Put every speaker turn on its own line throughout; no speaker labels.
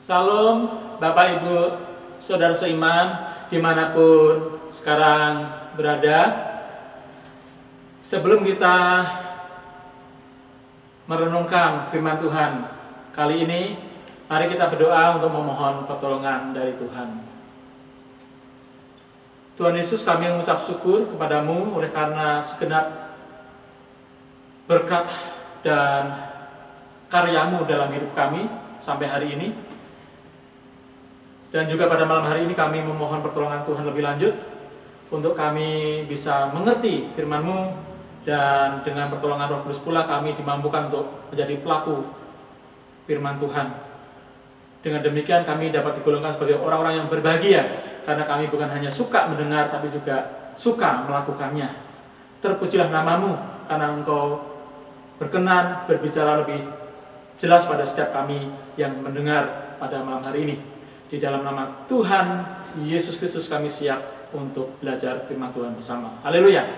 Salam Bapak Ibu, Saudara seiman dimanapun sekarang berada. Sebelum kita merenungkan firman Tuhan kali ini, mari kita berdoa untuk memohon pertolongan dari Tuhan. Tuhan Yesus, kami mengucap syukur kepadamu oleh karena segenap berkat dan karyamu dalam hidup kami sampai hari ini. Dan juga pada malam hari ini kami memohon pertolongan Tuhan lebih lanjut untuk kami bisa mengerti firman-Mu, dan dengan pertolongan Roh Kudus pula kami dimampukan untuk menjadi pelaku firman Tuhan. Dengan demikian kami dapat digolongkan sebagai orang-orang yang berbahagia, karena kami bukan hanya suka mendengar tapi juga suka melakukannya. Terpujilah nama-Mu karena Engkau berkenan berbicara lebih jelas pada setiap kami yang mendengar pada malam hari ini. Di dalam nama Tuhan Yesus Kristus kami siap untuk belajar firman Tuhan bersama. Haleluya.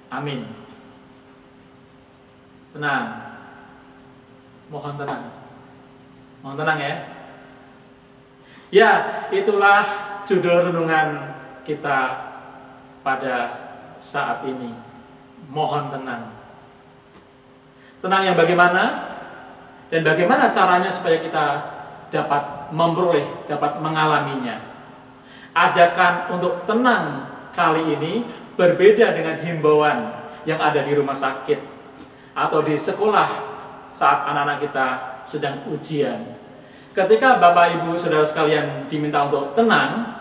Amin. Tenang. Mohon tenang. Mohon tenang ya. Ya, itulah judul renungan kita pada saat ini. Mohon tenang. Tenang yang bagaimana? Dan bagaimana caranya supaya kita dapat memperoleh, dapat mengalaminya. Ajakan untuk tenang kali ini berbeda dengan himbauan yang ada di rumah sakit atau di sekolah saat anak-anak kita sedang ujian. Ketika Bapak Ibu Saudara sekalian diminta untuk tenang,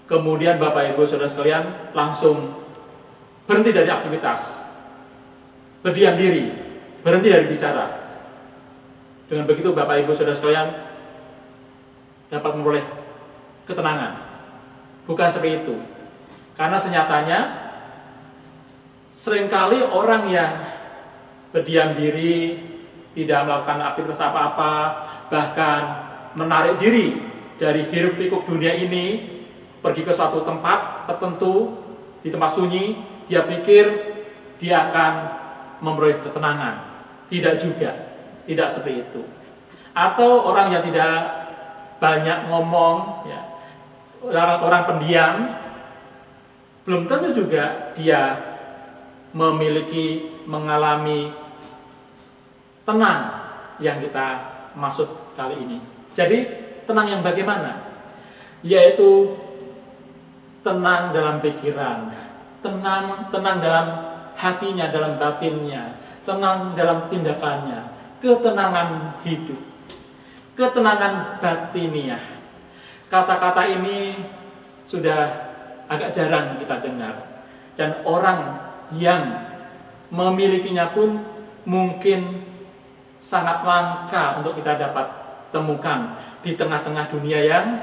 kemudian Bapak Ibu Saudara sekalian langsung berhenti dari aktivitas, berdiam diri, berhenti dari bicara. Dengan begitu Bapak Ibu Saudara sekalian dapat memperoleh ketenangan. Bukan seperti itu. Karena senyatanya seringkali orang yang berdiam diri, tidak melakukan aktivitas apa-apa, bahkan menarik diri dari hiruk pikuk dunia ini, pergi ke suatu tempat tertentu, di tempat sunyi, dia pikir dia akan memperoleh ketenangan. Tidak juga. Tidak seperti itu. Atau orang yang tidak banyak ngomong, ya, orang pendiam, belum tentu juga dia mengalami tenang yang kita maksud kali ini. Jadi tenang yang bagaimana? Yaitu tenang dalam pikiran, tenang dalam hatinya, dalam batinnya, tenang dalam tindakannya. Ketenangan hidup, ketenangan batiniah. Kata-kata ini sudah agak jarang kita dengar, dan orang yang memilikinya pun mungkin sangat langka untuk kita dapat temukan di tengah-tengah dunia yang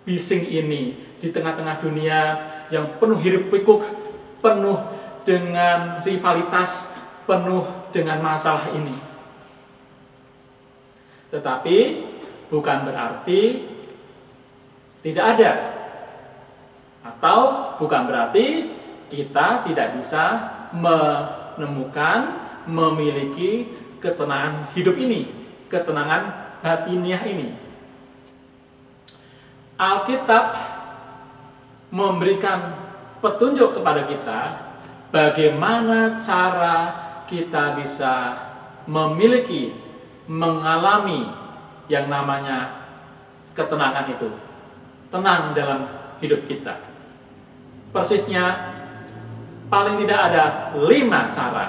bising ini, di tengah-tengah dunia yang penuh hiruk pikuk, penuh dengan rivalitas, penuh dengan masalah ini. Tetapi bukan berarti tidak ada, atau bukan berarti kita tidak bisa menemukan, memiliki ketenangan hidup ini, ketenangan batiniah ini. Alkitab memberikan petunjuk kepada kita bagaimana cara kita bisa memiliki, mengalami yang namanya ketenangan itu. Tenang dalam hidup kita. Persisnya, paling tidak ada 5 cara.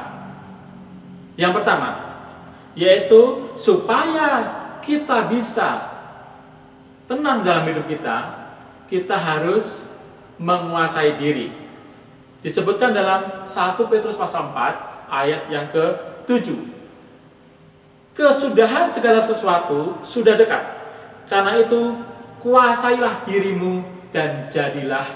Yang pertama, yaitu supaya kita bisa tenang dalam hidup kita, kita harus menguasai diri. Disebutkan dalam 1 Petrus pasal 4, ayat yang ke-7. Kesudahan segala sesuatu sudah dekat. Karena itu, kuasailah dirimu dan jadilah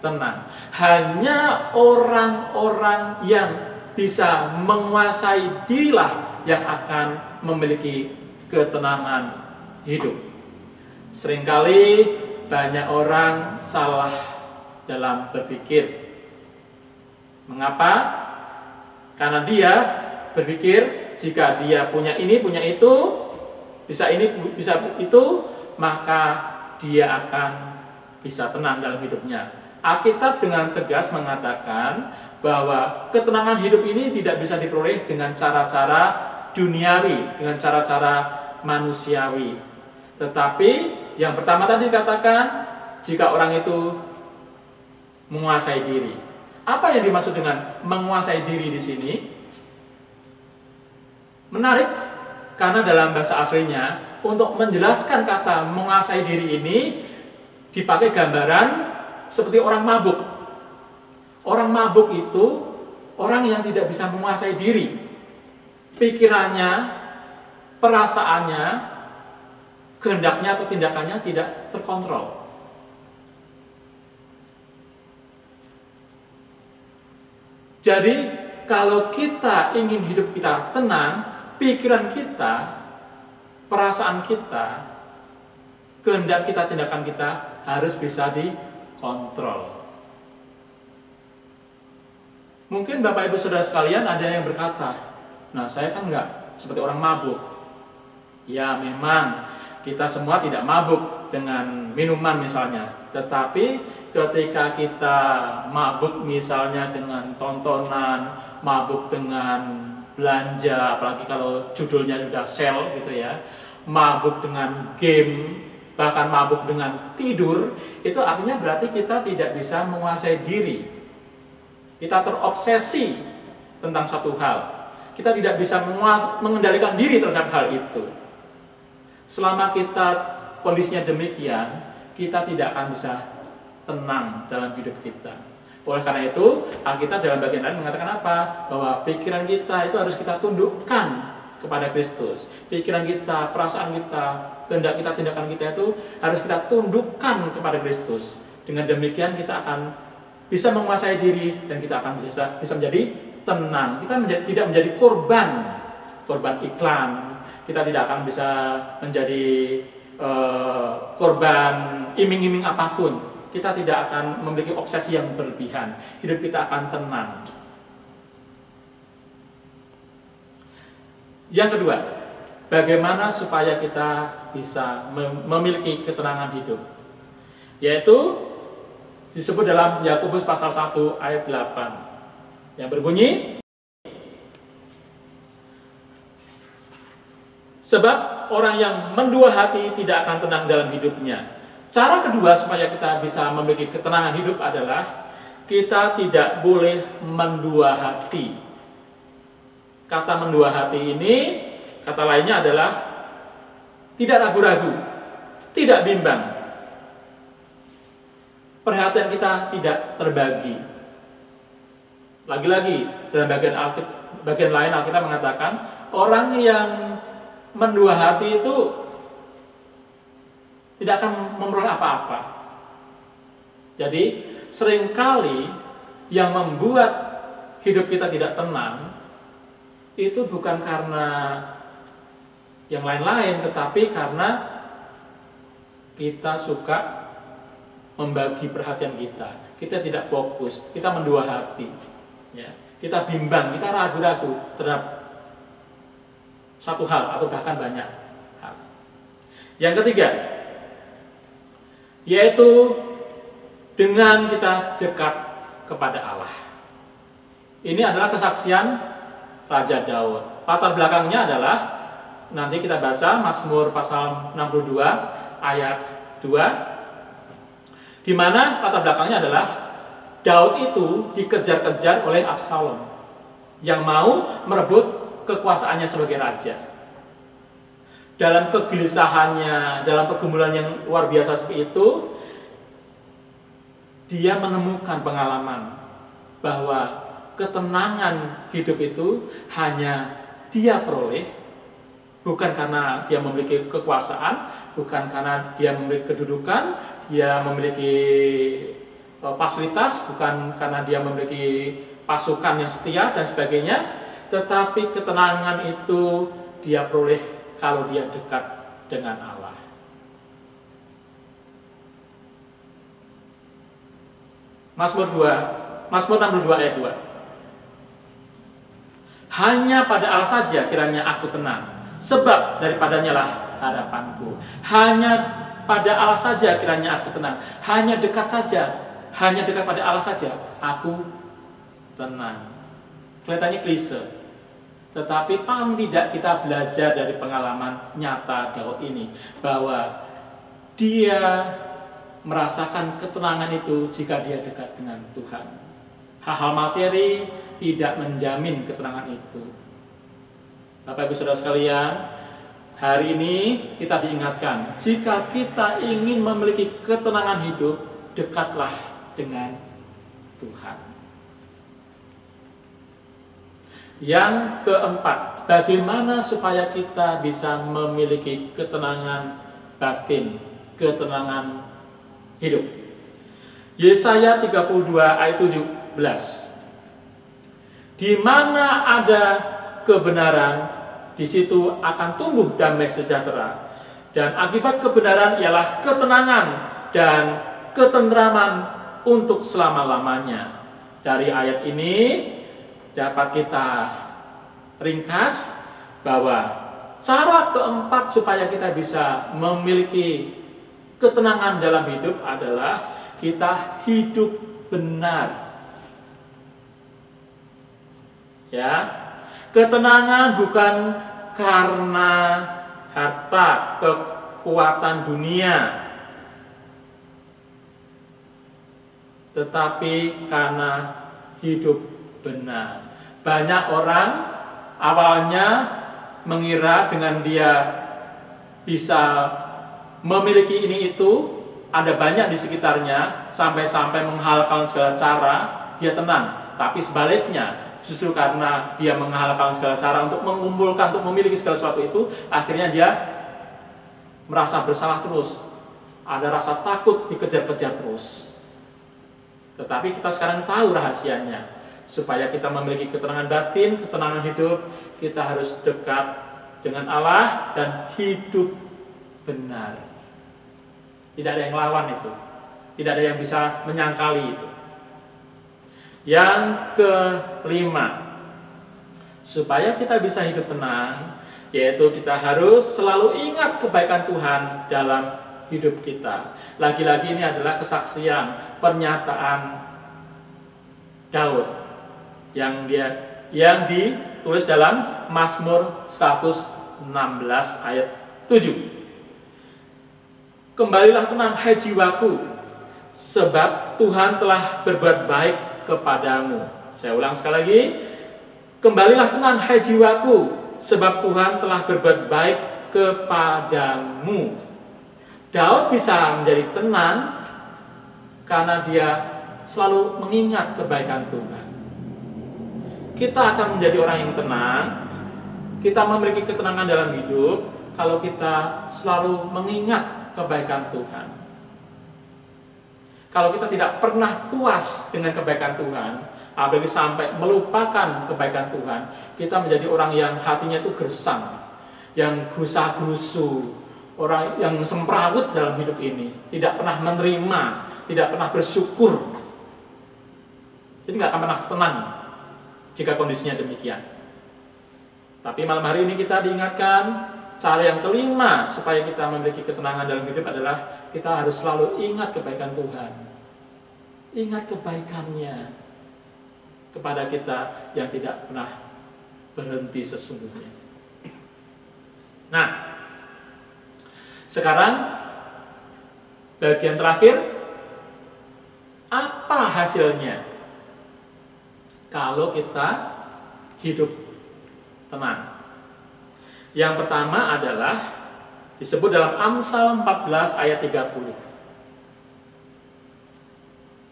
tenang. Hanya orang-orang yang bisa menguasai dirilah yang akan memiliki ketenangan hidup. Seringkali banyak orang salah dalam berpikir. Mengapa? Karena dia berpikir jika dia punya ini, punya itu, bisa ini, bisa itu, maka dia akan bisa tenang dalam hidupnya. Alkitab dengan tegas mengatakan bahwa ketenangan hidup ini tidak bisa diperoleh dengan cara-cara duniawi, dengan cara-cara manusiawi. Tetapi yang pertama tadi dikatakan, jika orang itu menguasai diri. Apa yang dimaksud dengan menguasai diri di sini? Menarik, karena dalam bahasa aslinya untuk menjelaskan kata menguasai diri ini dipakai gambaran seperti orang mabuk. Orang mabuk itu orang yang tidak bisa menguasai diri. Pikirannya, perasaannya, kehendaknya atau tindakannya tidak terkontrol. Jadi kalau kita ingin hidup kita tenang, pikiran kita, perasaan kita, kehendak kita, tindakan kita harus bisa dikontrol. Mungkin Bapak Ibu Saudara sekalian ada yang berkata, nah saya kan enggak seperti orang mabuk. Ya memang kita semua tidak mabuk dengan minuman misalnya, tetapi ketika kita mabuk misalnya dengan tontonan, mabuk dengan belanja, apalagi kalau judulnya sudah sale gitu ya, mabuk dengan game, bahkan mabuk dengan tidur, itu artinya berarti kita tidak bisa menguasai diri. Kita terobsesi tentang satu hal. Kita tidak bisa mengendalikan diri terhadap hal itu. Selama kita kondisinya demikian, kita tidak akan bisa tenang dalam hidup kita. Oleh karena itu, Alkitab dalam bagian lain mengatakan apa? Bahwa pikiran kita itu harus kita tundukkan kepada Kristus. Pikiran kita, perasaan kita, kehendak kita, tindakan kita itu harus kita tundukkan kepada Kristus. Dengan demikian kita akan bisa menguasai diri dan kita akan bisa menjadi tenang. Kita tidak menjadi korban iklan. Kita tidak akan bisa menjadi korban iming-iming apapun. Kita tidak akan memiliki obsesi yang berlebihan. Hidup kita akan tenang. Yang kedua, bagaimana supaya kita bisa memiliki ketenangan hidup? Yaitu disebut dalam Yakobus pasal 1 ayat 8 yang berbunyi, sebab orang yang mendua hati tidak akan tenang dalam hidupnya. Cara kedua supaya kita bisa memiliki ketenangan hidup adalah kita tidak boleh mendua hati. Kata mendua hati ini, kata lainnya adalah tidak ragu-ragu, tidak bimbang. Perhatian kita tidak terbagi. Lagi-lagi dalam bagian lain Alkitab mengatakan orang yang mendua hati itu tidak akan memperoleh apa-apa. Jadi seringkali yang membuat hidup kita tidak tenang itu bukan karena yang lain-lain, tetapi karena kita suka membagi perhatian kita. Kita tidak fokus, kita mendua hati, ya. Kita bimbang, kita ragu-ragu terhadap satu hal atau bahkan banyak hal. Yang ketiga, yaitu dengan kita dekat kepada Allah. Ini adalah kesaksian Raja Daud. Latar belakangnya adalah nanti kita baca Mazmur pasal 62 ayat 2, di mana latar belakangnya adalah Daud itu dikejar-kejar oleh Absalom yang mau merebut kekuasaannya sebagai raja. Dalam kegelisahannya, dalam pergumulan yang luar biasa seperti itu, dia menemukan pengalaman bahwa ketenangan hidup itu hanya dia peroleh, bukan karena dia memiliki kekuasaan, bukan karena dia memiliki kedudukan, dia memiliki fasilitas, bukan karena dia memiliki pasukan yang setia dan sebagainya, tetapi ketenangan itu dia peroleh kalau dia dekat dengan Allah. Mazmur 62 ayat 2. Hanya pada Allah saja kiranya aku tenang, sebab daripadanya lah harapanku. Hanya pada Allah saja kiranya aku tenang. Hanya dekat saja, hanya dekat pada Allah saja aku tenang. Kelihatannya klise, tetapi paling tidak kita belajar dari pengalaman nyata Daud ini, bahwa dia merasakan ketenangan itu jika dia dekat dengan Tuhan. Hal-hal materi tidak menjamin ketenangan itu. Bapak Ibu Saudara sekalian, hari ini kita diingatkan, jika kita ingin memiliki ketenangan hidup, dekatlah dengan Tuhan. Yang keempat, bagaimana supaya kita bisa memiliki ketenangan batin, ketenangan hidup. Yesaya 32 ayat 17. Di mana ada kebenaran, di situ akan tumbuh damai sejahtera. Dan akibat kebenaran ialah ketenangan dan ketentraman untuk selama-lamanya. Dari ayat ini dapat kita ringkas bahwa cara keempat supaya kita bisa memiliki ketenangan dalam hidup adalah kita hidup benar. Ya, ketenangan bukan karena harta, kekuatan dunia, tetapi karena hidup benar. Banyak orang awalnya mengira dengan dia bisa memiliki ini itu, ada banyak di sekitarnya, sampai-sampai menghalalkan segala cara, dia tenang. Tapi sebaliknya, justru karena dia menghalalkan segala cara untuk mengumpulkan, untuk memiliki segala sesuatu itu, akhirnya dia merasa bersalah terus. Ada rasa takut dikejar-kejar terus. Tetapi kita sekarang tahu rahasianya. Supaya kita memiliki ketenangan batin, ketenangan hidup, kita harus dekat dengan Allah dan hidup benar. Tidak ada yang lawan itu. Tidak ada yang bisa menyangkali itu. Yang kelima, supaya kita bisa hidup tenang, yaitu kita harus selalu ingat kebaikan Tuhan dalam hidup kita. Lagi-lagi ini adalah kesaksian, pernyataan Daud yang ditulis dalam Mazmur 116 ayat 7. Kembalilah tenang hai jiwaku, sebab Tuhan telah berbuat baik kepadamu. Saya ulang sekali lagi. Kembalilah tenang hai jiwaku, sebab Tuhan telah berbuat baik kepadamu. Daud bisa menjadi tenang karena dia selalu mengingat kebaikan Tuhan. Kita akan menjadi orang yang tenang, kita memiliki ketenangan dalam hidup kalau kita selalu mengingat kebaikan Tuhan. Kalau kita tidak pernah puas dengan kebaikan Tuhan, apalagi sampai melupakan kebaikan Tuhan, kita menjadi orang yang hatinya itu gersang, yang gerusa-gerusu, orang yang semrawut dalam hidup ini, tidak pernah menerima, tidak pernah bersyukur. Jadi nggak akan pernah tenang jika kondisinya demikian. Tapi malam hari ini kita diingatkan, cara yang kelima supaya kita memiliki ketenangan dalam hidup adalah kita harus selalu ingat kebaikan Tuhan. Ingat kebaikannya kepada kita yang tidak pernah berhenti sesungguhnya. Nah, sekarang bagian terakhir, apa hasilnya kalau kita hidup tenang? Yang pertama adalah disebut dalam Amsal 14 ayat 30.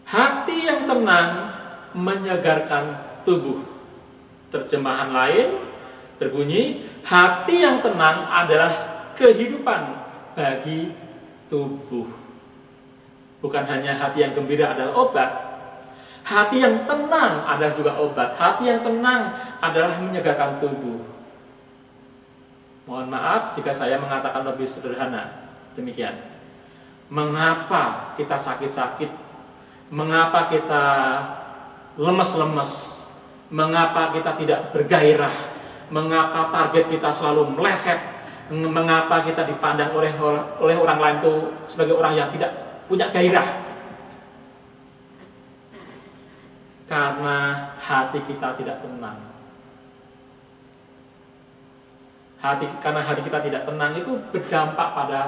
Hati yang tenang menyegarkan tubuh. Terjemahan lain berbunyi, hati yang tenang adalah kehidupan bagi tubuh. Bukan hanya hati yang gembira adalah obat, hati yang tenang adalah juga obat. Hati yang tenang adalah menyegarkan tubuh. Mohon maaf jika saya mengatakan lebih sederhana. Demikian. Mengapa kita sakit-sakit? Mengapa kita lemes-lemes? Mengapa kita tidak bergairah? Mengapa target kita selalu meleset? Mengapa kita dipandang oleh orang lain itu sebagai orang yang tidak punya gairah? Karena hati kita tidak tenang. Karena hati kita tidak tenang itu berdampak pada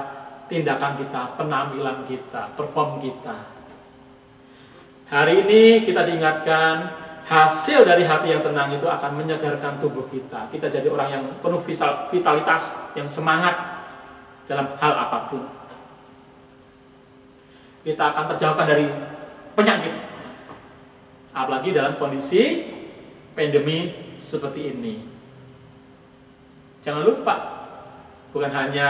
tindakan kita, penampilan kita, perform kita. Hari ini kita diingatkan hasil dari hati yang tenang itu akan menyegarkan tubuh kita. Kita jadi orang yang penuh vitalitas, yang semangat dalam hal apapun. Kita akan terjauhkan dari penyakit. Apalagi dalam kondisi pandemi seperti ini. Jangan lupa, bukan hanya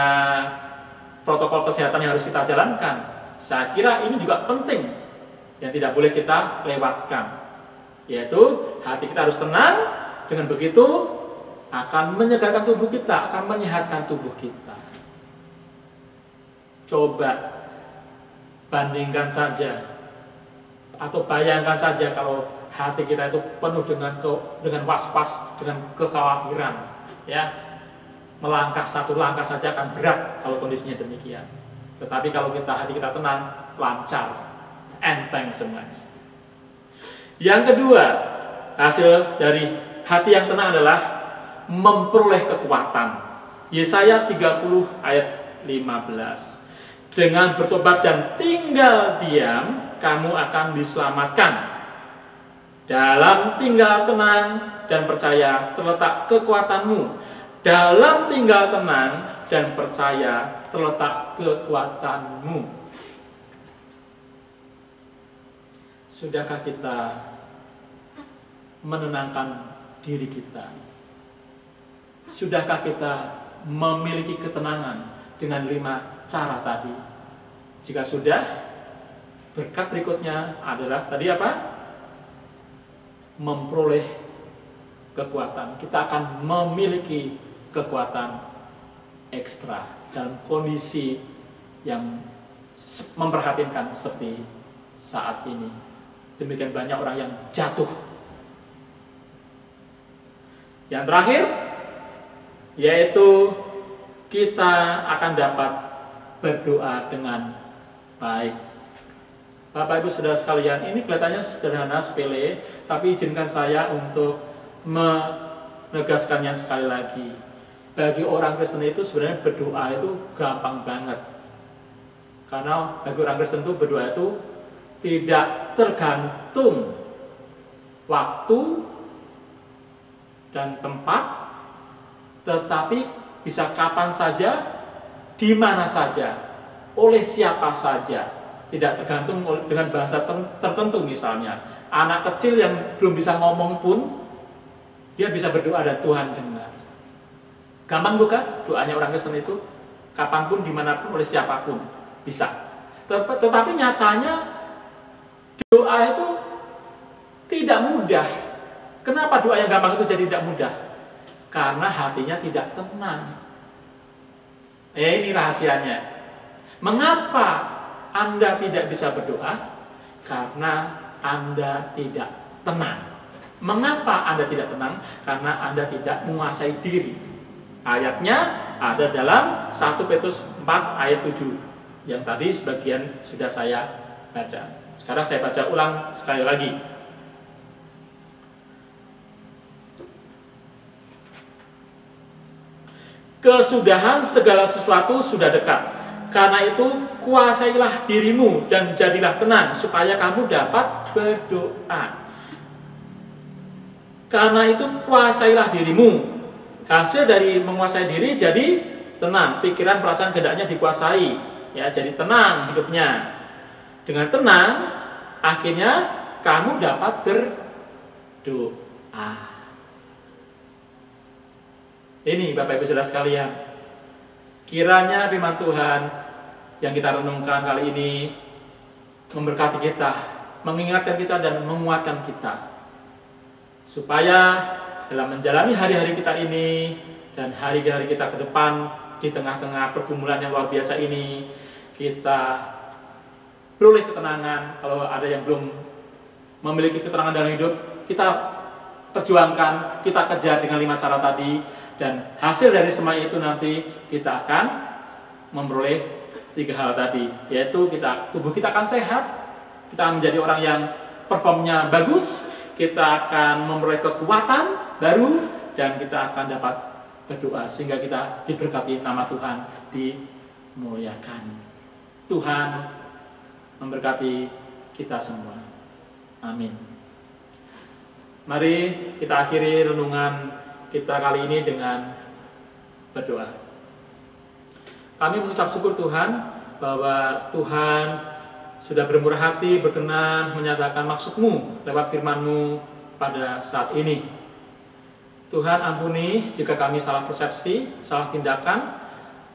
protokol kesehatan yang harus kita jalankan. Saya kira ini juga penting yang tidak boleh kita lewatkan, yaitu hati kita harus tenang. Dengan begitu akan menyegarkan tubuh kita, akan menyehatkan tubuh kita. Coba bandingkan saja atau bayangkan saja kalau hati kita itu penuh dengan was-was, dengan kekhawatiran, ya, melangkah satu langkah saja akan berat kalau kondisinya demikian. Tetapi kalau hati kita tenang, lancar, enteng semuanya. Yang kedua, hasil dari hati yang tenang adalah memperoleh kekuatan. Yesaya 30 ayat 15. Dengan bertobat dan tinggal diam, kamu akan diselamatkan. Dalam tinggal tenang dan percaya terletak kekuatanmu. Dalam tinggal tenang dan percaya terletak kekuatanmu. Sudahkah kita menenangkan diri kita? Sudahkah kita memiliki ketenangan dengan 5 cara tadi? Jika sudah, berkat berikutnya adalah tadi apa? Memperoleh kekuatan. Kita akan memiliki kekuatan ekstra dalam kondisi yang memprihatinkan seperti saat ini. Demikian banyak orang yang jatuh. Yang terakhir, yaitu kita akan dapat berdoa dengan baik. Bapak Ibu Saudara sekalian, ini kelihatannya sederhana, sepele, tapi izinkan saya untuk menegaskannya sekali lagi. Bagi orang Kristen itu sebenarnya berdoa itu gampang banget. Karena bagi orang Kristen itu berdoa itu tidak tergantung waktu dan tempat, tetapi bisa kapan saja, di mana saja, oleh siapa saja. Tidak tergantung dengan bahasa tertentu. Misalnya anak kecil yang belum bisa ngomong pun dia bisa berdoa dan Tuhan dengar. Gampang bukan doanya orang Kristen itu? Kapanpun, dimanapun, oleh siapapun bisa. Tetapi nyatanya doa itu tidak mudah. Kenapa doa yang gampang itu jadi tidak mudah? Karena hatinya tidak tenang. Ini rahasianya. Mengapa Anda tidak bisa berdoa? Karena Anda tidak tenang. Mengapa Anda tidak tenang? Karena Anda tidak menguasai diri. Ayatnya ada dalam 1 Petrus 4 ayat 7. Yang tadi sebagian sudah saya baca. Sekarang saya baca ulang sekali lagi. Kesudahan segala sesuatu sudah dekat. Karena itu kuasailah dirimu dan jadilah tenang supaya kamu dapat berdoa. Karena itu kuasailah dirimu. Hasil dari menguasai diri jadi tenang, pikiran, perasaan, kehendaknya dikuasai, ya, jadi tenang hidupnya. Dengan tenang, akhirnya kamu dapat berdoa. Ini Bapak Ibu Saudara sekalian, kiranya firman Tuhan yang kita renungkan kali ini memberkati kita, mengingatkan kita dan menguatkan kita, supaya dalam menjalani hari-hari kita ini dan hari-hari kita ke depan di tengah-tengah pergumulan yang luar biasa ini, kita peroleh ketenangan. Kalau ada yang belum memiliki ketenangan dalam hidup, kita perjuangkan, kita kejar dengan 5 cara tadi, dan hasil dari semua itu nanti kita akan memperoleh 3 hal tadi, yaitu tubuh kita akan sehat, kita menjadi orang yang performnya bagus, kita akan memperoleh kekuatan baru, dan kita akan dapat berdoa sehingga kita diberkati, nama Tuhan dimuliakan. Tuhan memberkati kita semua. Amin. Mari kita akhiri renungan kita kali ini dengan berdoa. Kami mengucap syukur Tuhan bahwa Tuhan sudah bermurah hati, berkenan menyatakan maksud-Mu lewat firman-Mu pada saat ini. Tuhan, ampuni jika kami salah persepsi, salah tindakan.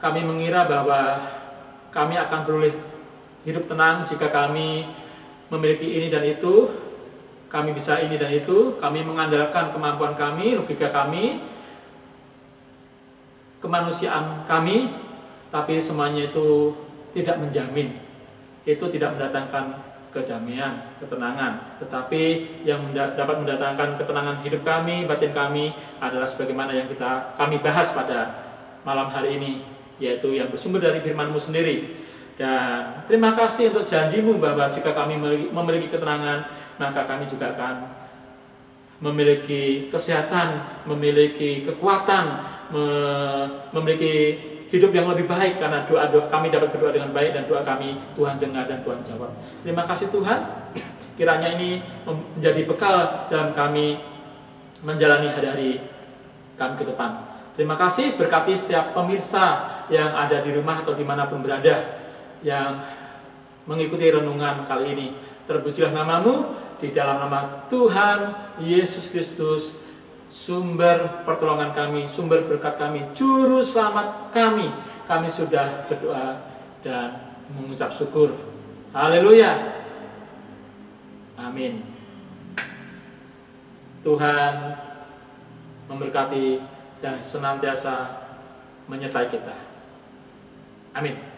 Kami mengira bahwa kami akan beroleh hidup tenang jika kami memiliki ini dan itu, kami bisa ini dan itu, kami mengandalkan kemampuan kami, logika kami, kemanusiaan kami, tapi semuanya itu tidak menjamin, itu tidak mendatangkan kedamaian, ketenangan. Tetapi yang dapat mendatangkan ketenangan hidup kami, batin kami adalah sebagaimana yang kami bahas pada malam hari ini, yaitu yang bersumber dari firman-Mu sendiri. Dan terima kasih untuk janji-Mu bahwa jika kami memiliki ketenangan, maka kami juga akan memiliki kesehatan, memiliki kekuatan, memiliki hidup yang lebih baik, karena doa kami dapat berdoa dengan baik, dan doa kami Tuhan dengar dan Tuhan jawab. Terima kasih Tuhan, kiranya ini menjadi bekal dalam kami menjalani hari-hari kami ke depan. Terima kasih, berkati setiap pemirsa yang ada di rumah atau dimanapun berada yang mengikuti renungan kali ini. Terpujilah nama-Mu, di dalam nama Tuhan Yesus Kristus, sumber pertolongan kami, sumber berkat kami, juru selamat kami. Kami sudah berdoa dan mengucap syukur. Haleluya. Amin. Tuhan memberkati dan senantiasa menyertai kita. Amin.